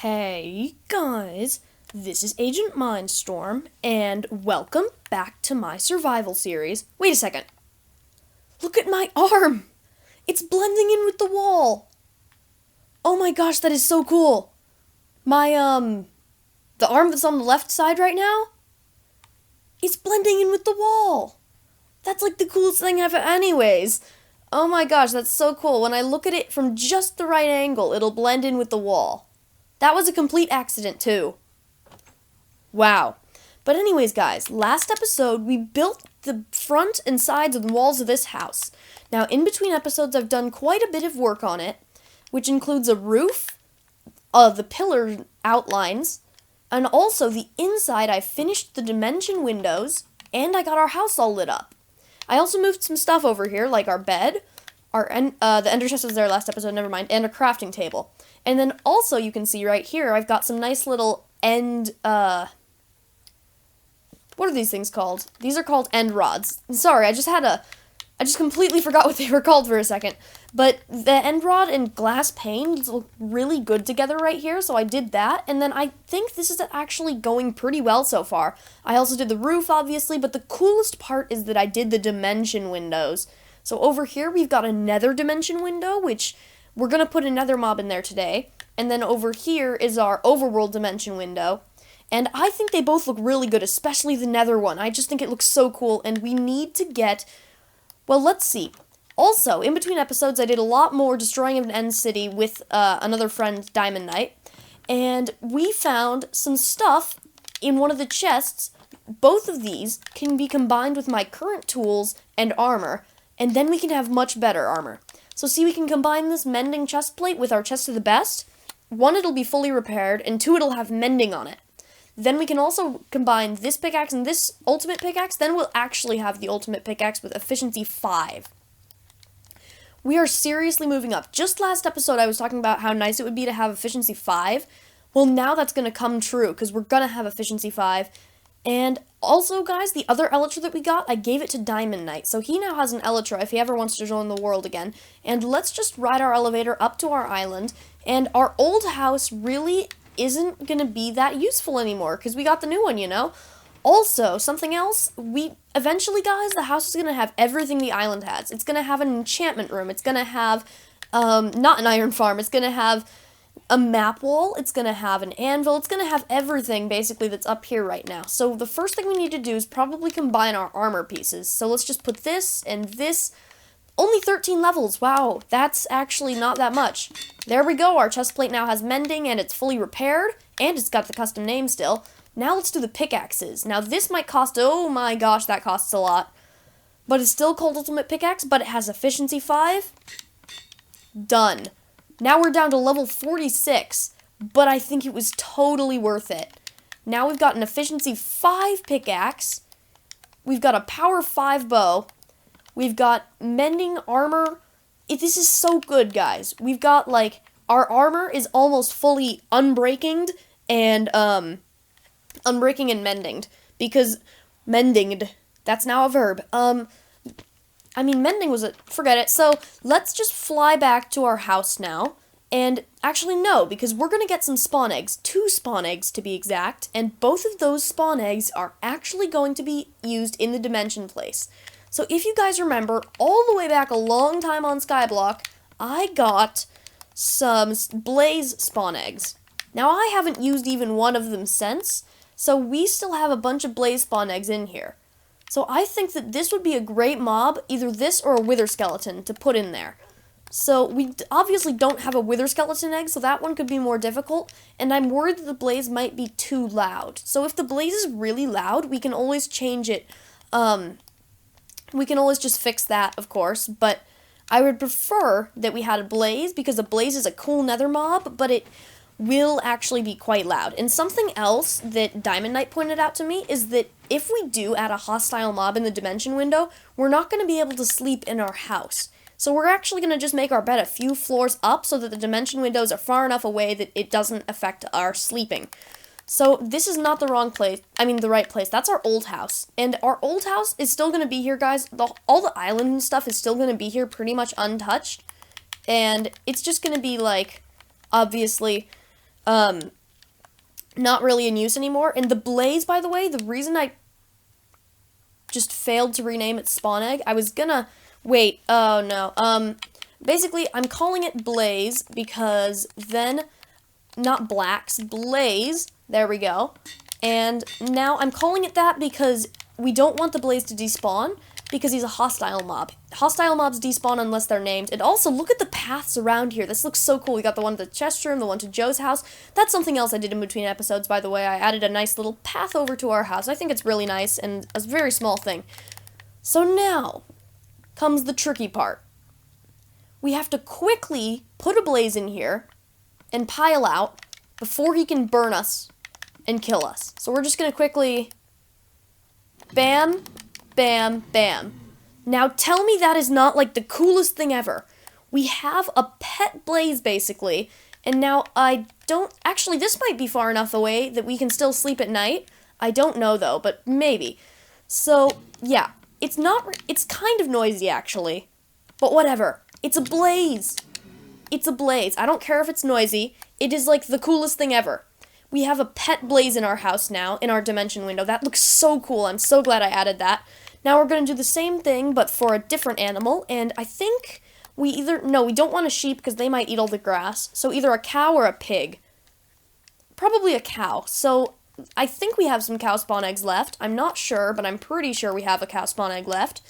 Hey guys, this is Agent Mindstorm, and welcome back to my survival series. Wait a second. Look at my arm! It's blending in with the wall! Oh my gosh, that is so cool! My, the arm that's on the left side right now? It's blending in with the wall! That's like the coolest thing ever anyways! Oh my gosh, that's so cool. When I look at it from just the right angle, it'll blend in with the wall. That was a complete accident, too. Wow. But anyways, guys, last episode, we built the front and sides and walls of this house. Now, in between episodes, I've done quite a bit of work on it, which includes a roof, the pillar outlines, and also the inside. I finished the dimension windows, and I got our house all lit up. I also moved some stuff over here, like our bed, the ender chest was there last episode, never mind, and a crafting table. And then also, you can see right here, I've got some nice little what are these things called? These are called end rods. Sorry, I just completely forgot what they were called for a second. But the end rod and glass pane look really good together right here, so I did that. And then I think this is actually going pretty well so far. I also did the roof, obviously, but the coolest part is that I did the dimension windows. So over here, we've got a nether dimension window, which we're going to put a nether mob in there today. And then over here is our overworld dimension window. And I think they both look really good, especially the nether one. I just think it looks so cool, and we need to get... Well, let's see. Also, in between episodes, I did a lot more destroying of an end city with another friend, Diamond Knight. And we found some stuff in one of the chests. Both of these can be combined with my current tools and armor, and then we can have much better armor. So see, we can combine this mending chest plate with our chest of the best. One, it'll be fully repaired, and two, it'll have mending on it. Then we can also combine this pickaxe and this ultimate pickaxe. Then we'll actually have the ultimate pickaxe with efficiency 5. We are seriously moving up. Just last episode, I was talking about how nice it would be to have efficiency 5. Well, now that's going to come true, because we're going to have efficiency 5. And also, guys, the other elytra that we got, I gave it to Diamond Knight. So he now has an elytra if he ever wants to join the world again. And let's just ride our elevator up to our island. And our old house really isn't going to be that useful anymore, because we got the new one, you know? Also, something else, eventually, guys, the house is going to have everything the island has. It's going to have an enchantment room. It's going to have, not an iron farm. It's going to have a map wall. It's going to have an anvil. It's going to have everything, basically, that's up here right now. So the first thing we need to do is probably combine our armor pieces. So let's just put this and this. Only 13 levels. Wow, that's actually not that much. There we go. Our chest plate now has mending, and it's fully repaired, and it's got the custom name still. Now let's do the pickaxes. Now this might cost, oh my gosh, that costs a lot. But it's still called Ultimate Pickaxe, but it has efficiency 5. Done. Now we're down to level 46, but I think it was totally worth it. Now we've got an efficiency 5 pickaxe. We've got a power 5 bow. We've got mending armor. This is so good, guys. We've got, like, our armor is almost fully unbreakinged and, unbreaking and mendinged, because mendinged, that's now a verb. Mending was forget it. So let's just fly back to our house now. And actually, no, because we're going to get some spawn eggs, 2 spawn eggs to be exact, and both of those spawn eggs are actually going to be used in the dimension place. So if you guys remember, all the way back a long time on Skyblock, I got some blaze spawn eggs. Now, I haven't used even one of them since, so we still have a bunch of blaze spawn eggs in here. So I think that this would be a great mob, either this or a wither skeleton, to put in there. So we obviously don't have a wither skeleton egg, so that one could be more difficult, and I'm worried that the blaze might be too loud. So if the blaze is really loud, we can always change it, we can always just fix that, of course, but I would prefer that we had a blaze, because a blaze is a cool nether mob, but it will actually be quite loud. And something else that Diamond Knight pointed out to me is that if we do add a hostile mob in the dimension window, we're not going to be able to sleep in our house. So we're actually going to just make our bed a few floors up so that the dimension windows are far enough away that it doesn't affect our sleeping. So this is not the the right place. That's our old house. And our old house is still going to be here, guys. All the island and stuff is still going to be here pretty much untouched. And it's just going to be, like, obviously, not really in use anymore. And the blaze, by the way, the reason I just failed to rename it spawn egg, I was gonna, wait, oh no, basically, I'm calling it blaze because then, not blacks, blaze, there we go. And now I'm calling it that because we don't want the blaze to despawn because he's a hostile mob. Hostile mobs despawn unless they're named. And also, look at the paths around here. This looks so cool. We got the one to the chest room, the one to Joe's house. That's something else I did in between episodes, by the way. I added a nice little path over to our house. I think it's really nice and a very small thing. So now comes the tricky part. We have to quickly put a blaze in here and pile out before he can burn us and kill us. So we're just going to quickly bam, bam, bam. Now tell me that is not like the coolest thing ever. We have a pet blaze basically, and now I don't, actually this might be far enough away that we can still sleep at night. I don't know though, but maybe. So yeah, it's kind of noisy actually, but whatever. It's a blaze. It's a blaze. I don't care if it's noisy. It is like the coolest thing ever. We have a pet blaze in our house now, in our dimension window. That looks so cool. I'm so glad I added that. Now we're going to do the same thing, but for a different animal, and I think we don't want a sheep because they might eat all the grass, so either a cow or a pig. Probably a cow. So I think we have some cow spawn eggs left. I'm not sure, but I'm pretty sure we have a cow spawn egg left,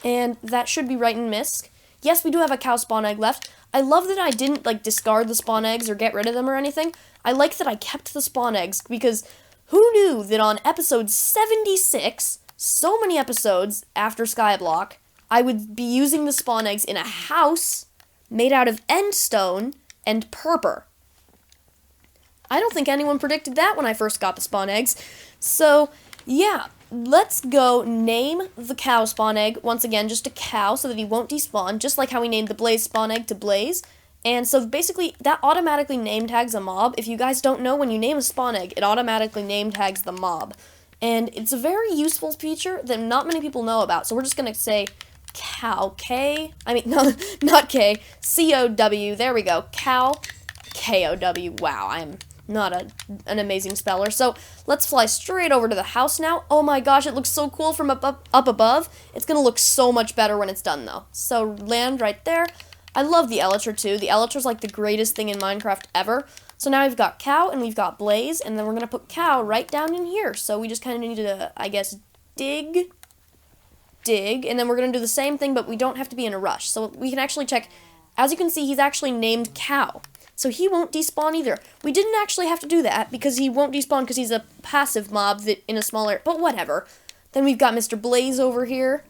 and that should be right in Misk. Yes, we do have a cow spawn egg left. I love that I didn't, like, discard the spawn eggs or get rid of them or anything. I like that I kept the spawn eggs, because who knew that on episode 76, so many episodes after Skyblock, I would be using the spawn eggs in a house made out of endstone and purple. I don't think anyone predicted that when I first got the spawn eggs. So, yeah. Let's go name the cow spawn egg, once again, just a cow, so that he won't despawn, just like how we named the blaze spawn egg to blaze. And so basically, that automatically name tags a mob. If you guys don't know, when you name a spawn egg, it automatically name tags the mob. And it's a very useful feature that not many people know about, so we're just going to say cow, not K, C-O-W, there we go, cow, K-O-W, wow, I'm not an amazing speller. So let's fly straight over to the house now. Oh my gosh, it looks so cool from up above. It's gonna look so much better when it's done though. So land right there. I love the elytra too. The elytra's like the greatest thing in Minecraft ever. So now we've got cow and we've got blaze, and then we're gonna put cow right down in here. So we just kind of need to, I guess, dig, and then we're gonna do the same thing, but we don't have to be in a rush. So we can actually check. As you can see, he's actually named cow. So he won't despawn either. We didn't actually have to do that because he won't despawn because he's a passive mob that in a small area. But whatever. Then we've got Mr. Blaze over here.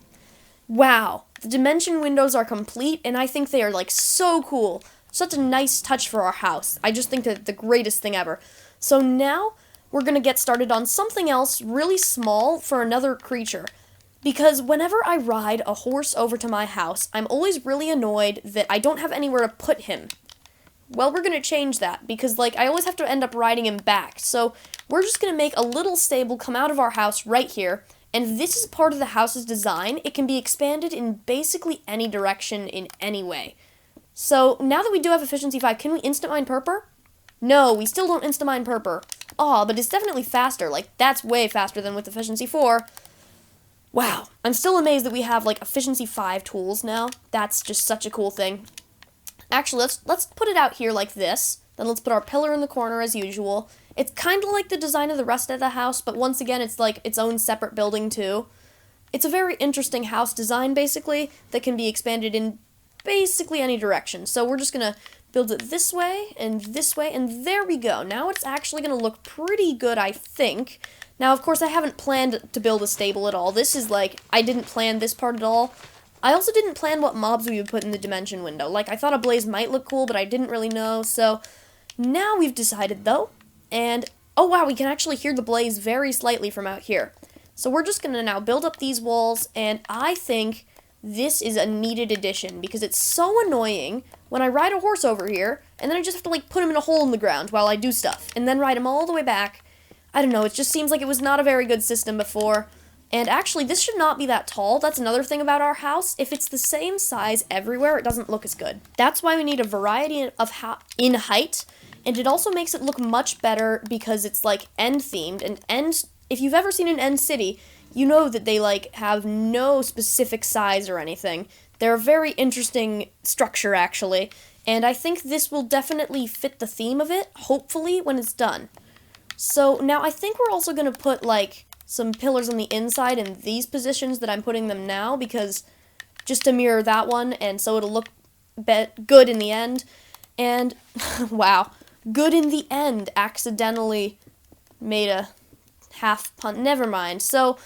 Wow. The dimension windows are complete, and I think they are, like, so cool. Such a nice touch for our house. I just think that the greatest thing ever. So now we're going to get started on something else really small for another creature. Because whenever I ride a horse over to my house, I'm always really annoyed that I don't have anywhere to put him. Well, we're going to change that, because, like, I always have to end up riding him back. So we're just going to make a little stable come out of our house right here, and this is part of the house's design. It can be expanded in basically any direction in any way. So now that we do have efficiency 5, can we instant mine purple? No, we still don't instant mine purple. Aw, but it's definitely faster. Like, that's way faster than with efficiency 4. Wow, I'm still amazed that we have, like, efficiency 5 tools now. That's just such a cool thing. Actually, let's put it out here like this. Then let's put our pillar in the corner as usual. It's kind of like the design of the rest of the house, but once again, it's like its own separate building too. It's a very interesting house design, basically, that can be expanded in basically any direction. So we're just going to build it this way, and there we go. Now it's actually going to look pretty good, I think. Now, of course, I haven't planned to build a stable at all. This is like, I didn't plan this part at all. I also didn't plan what mobs we would put in the dimension window. Like, I thought a blaze might look cool, but I didn't really know. So now we've decided, though. And, oh wow, we can actually hear the blaze very slightly from out here. So we're just going to now build up these walls, and I think this is a needed addition, because it's so annoying when I ride a horse over here, and then I just have to, like, put him in a hole in the ground while I do stuff, and then ride him all the way back. I don't know, it just seems like it was not a very good system before. And actually, this should not be that tall. That's another thing about our house. If it's the same size everywhere, it doesn't look as good. That's why we need a variety of in height. And it also makes it look much better because it's like end themed, and end, if you've ever seen an end city, you know that they like have no specific size or anything. They're a very interesting structure actually, and I think this will definitely fit the theme of it, hopefully, when it's done. So now I think we're also going to put like some pillars on the inside in these positions that I'm putting them now, because just to mirror that one, and so it'll look good in the end. And wow, good in the end accidentally made a half pun. Never mind. So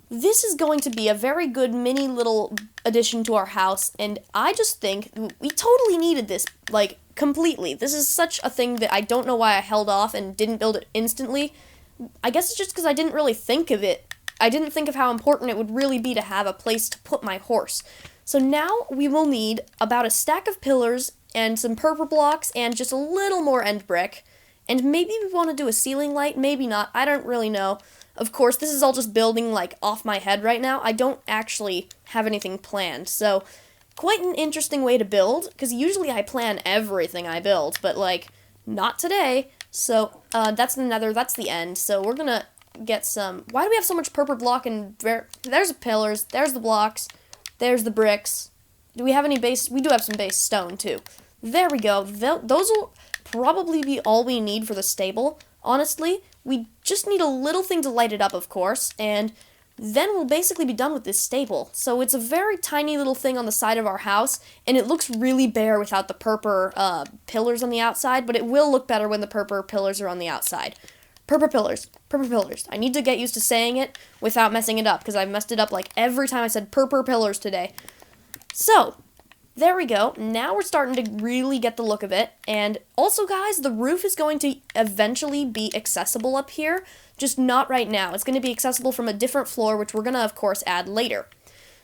this is going to be a very good mini little addition to our house, and I just think we totally needed this, like, completely. This is such a thing that I don't know why I held off and didn't build it instantly. I guess it's just because I didn't really think of it. I didn't think of how important it would really be to have a place to put my horse. So now we will need about a stack of pillars and some purple blocks and just a little more end brick. And maybe we want to do a ceiling light, maybe not, I don't really know. Of course, this is all just building, like, off my head right now. I don't actually have anything planned, so quite an interesting way to build, because usually I plan everything I build, but, like, not today. So, that's the nether, that's the end, so we're gonna get some... Why do we have so much purple block and... There's the pillars, there's the blocks, there's the bricks. Do we have any base... We do have some base stone, too. There we go. Those will probably be all we need for the stable, honestly. We just need a little thing to light it up, of course, and then we'll basically be done with this stable. So it's a very tiny little thing on the side of our house, and it looks really bare without the purple pillars on the outside, but it will look better when the purple pillars are on the outside. Purple pillars. Purple pillars. I need to get used to saying it without messing it up, because I've messed it up like every time I said purple pillars today. So, there we go. Now we're starting to really get the look of it. And also, guys, the roof is going to eventually be accessible up here, just not right now. It's going to be accessible from a different floor, which we're going to, of course, add later.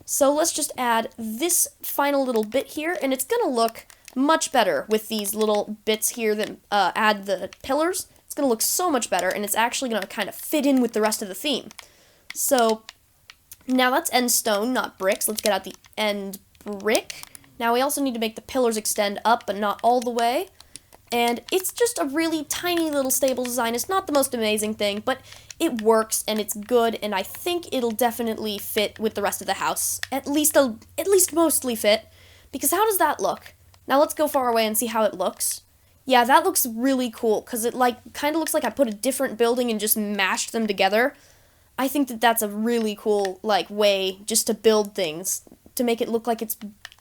So let's just add this final little bit here, and it's going to look much better with these little bits here that add the pillars. It's going to look so much better, and it's actually going to kind of fit in with the rest of the theme. So now that's end stone, not bricks. Let's get out the end brick. Now we also need to make the pillars extend up, but not all the way. And it's just a really tiny little stable design. It's not the most amazing thing, but it works and it's good, and I think it'll definitely fit with the rest of the house. At least mostly fit. Because how does that look? Now let's go far away and see how it looks. Yeah, that looks really cool, because it kind of looks like I put a different building and just mashed them together. I think that that's a really cool way just to build things, to make it look like it's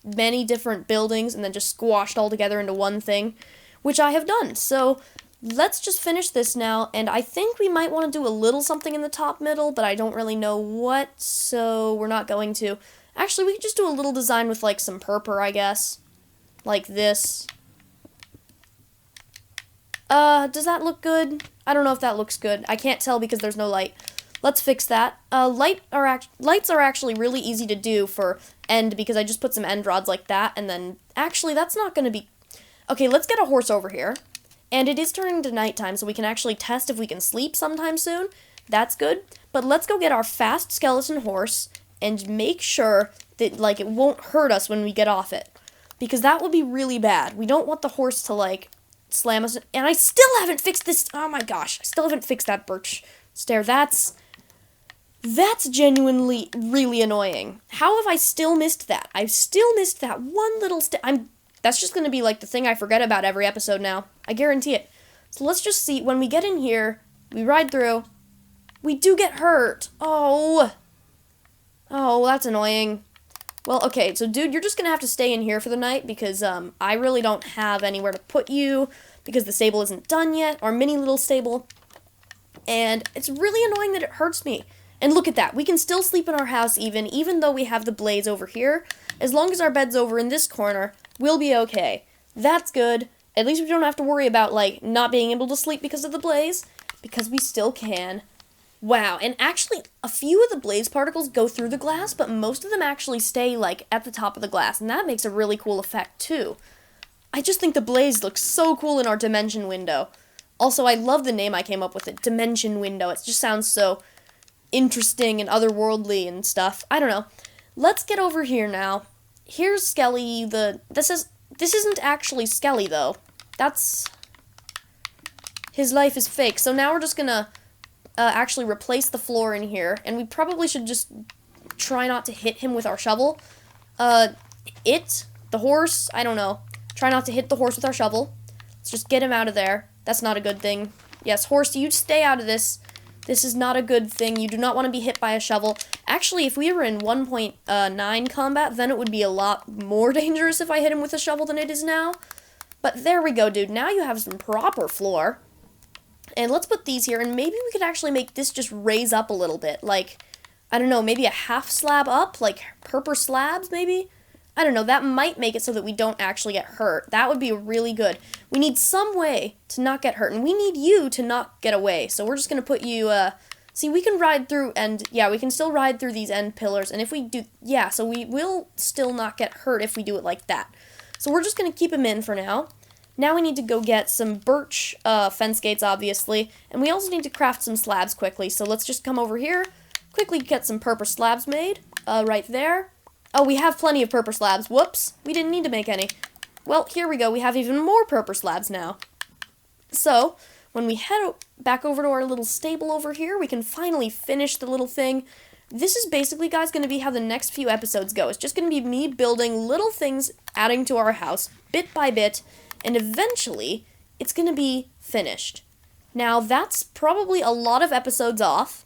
many different buildings and then just squashed all together into one thing, which I have done. So let's just finish this now, and I think we might want to do a little something in the top middle, but I don't really know what, so we're not going to. Actually, we could just do a little design with some purple, I guess, like this. Does that look good? I don't know if that looks good. I can't tell because there's no light. Let's fix that. Lights are actually really easy to do for end, because I just put some end rods like that, and then, actually, that's not going to be... Okay, let's get a horse over here, and it is turning to nighttime, so we can actually test if we can sleep sometime soon. That's good, but let's go get our fast skeleton horse, and make sure that, it won't hurt us when we get off it, because that would be really bad. We don't want the horse to, slam us, and I still haven't fixed this... Oh my gosh, I still haven't fixed that birch stair. That's genuinely really annoying. How have I still missed that? I've still missed that one little that's just going to be the thing I forget about every episode now. I guarantee it. So let's just see. When we get in here, we ride through. We do get hurt. Oh, that's annoying. Well, okay, so dude, you're just going to have to stay in here for the night, because I really don't have anywhere to put you, because the stable isn't done yet, our mini little stable. And it's really annoying that it hurts me. And look at that, we can still sleep in our house even though we have the blaze over here. As long as our bed's over in this corner, we'll be okay. That's good. At least we don't have to worry about, not being able to sleep because of the blaze, because we still can. Wow, and actually, a few of the blaze particles go through the glass, but most of them actually stay, at the top of the glass, and that makes a really cool effect, too. I just think the blaze looks so cool in our dimension window. Also, I love the name I came up with it, Dimension Window. It just sounds so interesting and otherworldly and stuff. I don't know. Let's get over here now. Here's Skelly. This isn't actually Skelly, though. That's his life is fake. So now we're just gonna actually replace the floor in here, and we probably should just try not to hit him with our shovel. The horse, I don't know. Try not to hit the horse with our shovel. Let's just get him out of there. That's not a good thing. Yes, horse, you stay out of this. This is not a good thing. You do not want to be hit by a shovel. Actually, if we were in 1.9 combat, then it would be a lot more dangerous if I hit him with a shovel than it is now. But there we go, dude. Now you have some proper floor. And let's put these here, and maybe we could actually make this just raise up a little bit. Like, I don't know, maybe a half slab up? Like, purple slabs, maybe? I don't know, that might make it so that we don't actually get hurt. That would be really good. We need some way to not get hurt, and we need you to not get away. So we're just going to put you, see, we can ride through, and yeah, we can still ride through these end pillars, and if we do, yeah, so we will still not get hurt if we do it like that. So we're just going to keep him in for now. Now we need to go get some birch fence gates, obviously, and we also need to craft some slabs quickly. So let's just come over here, quickly get some purple slabs made, right there. Oh, we have plenty of purple slabs. Whoops, we didn't need to make any. Well, here we go. We have even more purple slabs now. So, when we head back over to our little stable over here, we can finally finish the little thing. This is basically, guys, going to be how the next few episodes go. It's just going to be me building little things, adding to our house, bit by bit, and eventually, it's going to be finished. Now, that's probably a lot of episodes off,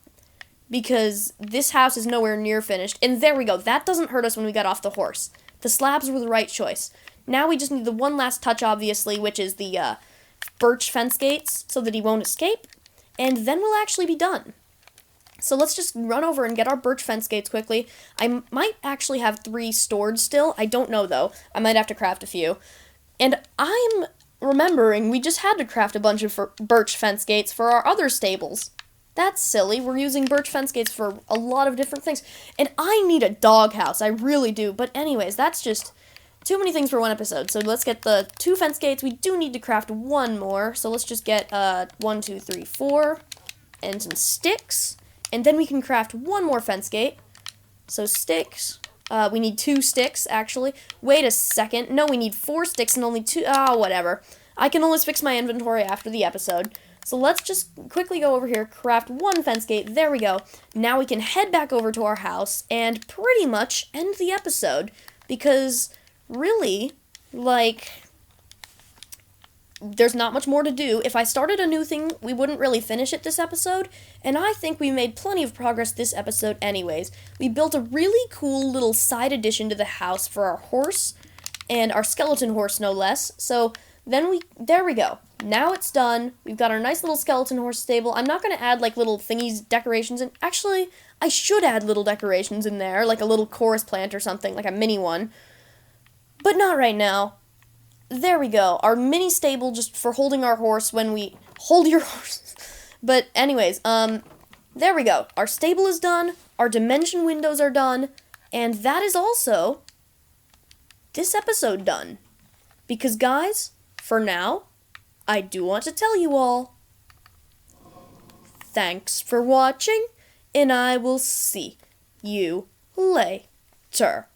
because this house is nowhere near finished. And there we go. That doesn't hurt us when we got off the horse. The slabs were the right choice. Now we just need the one last touch, obviously, which is the birch fence gates, so that he won't escape. And then we'll actually be done. So let's just run over and get our birch fence gates quickly. I might actually have 3 stored still. I don't know, though. I might have to craft a few. And I'm remembering we just had to craft a bunch of birch fence gates for our other stables. That's silly. We're using birch fence gates for a lot of different things. And I need a doghouse. I really do. But anyways, that's just too many things for one episode. So let's get the 2 fence gates. We do need to craft 1 more. So let's just get 1, 2, 3, 4 and some sticks. And then we can craft 1 more fence gate. So sticks. We need 2 sticks, actually. Wait a second. No, we need 4 sticks and only 2. Whatever. I can always fix my inventory after the episode. So let's just quickly go over here, craft 1 fence gate. There we go. Now we can head back over to our house and pretty much end the episode. Because, really, like, there's not much more to do. If I started a new thing, we wouldn't really finish it this episode. And I think we made plenty of progress this episode anyways. We built a really cool little side addition to the house for our horse. And our skeleton horse, no less. So then there we go. Now it's done. We've got our nice little skeleton horse stable. I'm not going to add, like, little thingies, decorations, and actually, I should add little decorations in there, like a little chorus plant or something, like a mini one. But not right now. There we go. Our mini stable just for holding our horse when we hold your horse. But anyways, there we go. Our stable is done. Our dimension windows are done. And that is also this episode done. Because, guys, for now, I do want to tell you all, thanks for watching, and I will see you later.